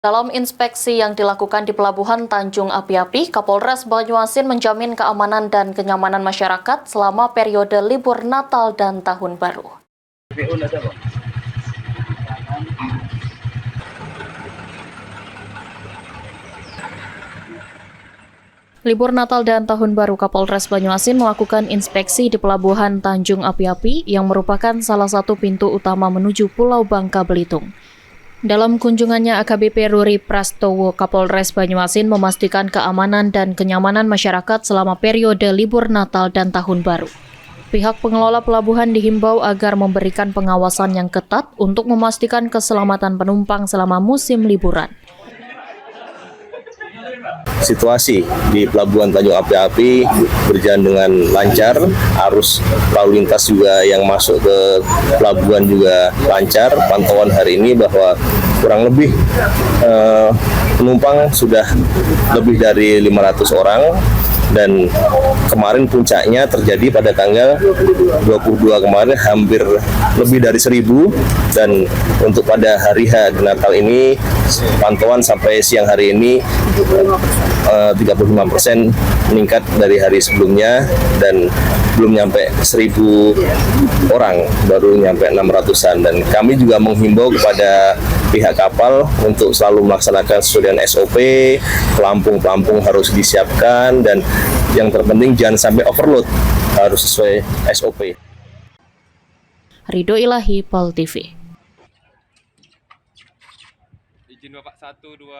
Dalam inspeksi yang dilakukan di Pelabuhan Tanjung Api-Api, Kapolres Banyuasin menjamin keamanan dan kenyamanan masyarakat selama periode libur Natal dan Tahun Baru. Libur Natal dan Tahun Baru, Kapolres Banyuasin melakukan inspeksi di Pelabuhan Tanjung Api-Api yang merupakan salah satu pintu utama menuju Pulau Bangka Belitung. Dalam kunjungannya, AKBP Ruri Prastowo, Kapolres Banyuasin memastikan keamanan dan kenyamanan masyarakat selama periode libur Natal dan Tahun Baru. Pihak pengelola pelabuhan dihimbau agar memberikan pengawasan yang ketat untuk memastikan keselamatan penumpang selama musim liburan. Situasi di Pelabuhan Tanjung Api-Api berjalan dengan lancar, arus lalu lintas juga yang masuk ke pelabuhan juga lancar. Pantauan hari ini bahwa kurang lebih penumpang sudah lebih dari 500 orang. Dan kemarin puncaknya terjadi pada tanggal 22 kemarin hampir lebih dari 1.000, dan untuk pada hari H Natal ini pantauan sampai siang hari ini 35% meningkat dari hari sebelumnya, dan belum nyampe 1.000 orang, baru nyampe 600-an. Dan kami juga menghimbau kepada pihak kapal untuk selalu melaksanakan sesuai dengan SOP, pelampung-pelampung harus disiapkan, dan yang terpenting jangan sampai overload, harus sesuai SOP. Ridho Ilahi, Pol TV. Izin Bapak 1, 2.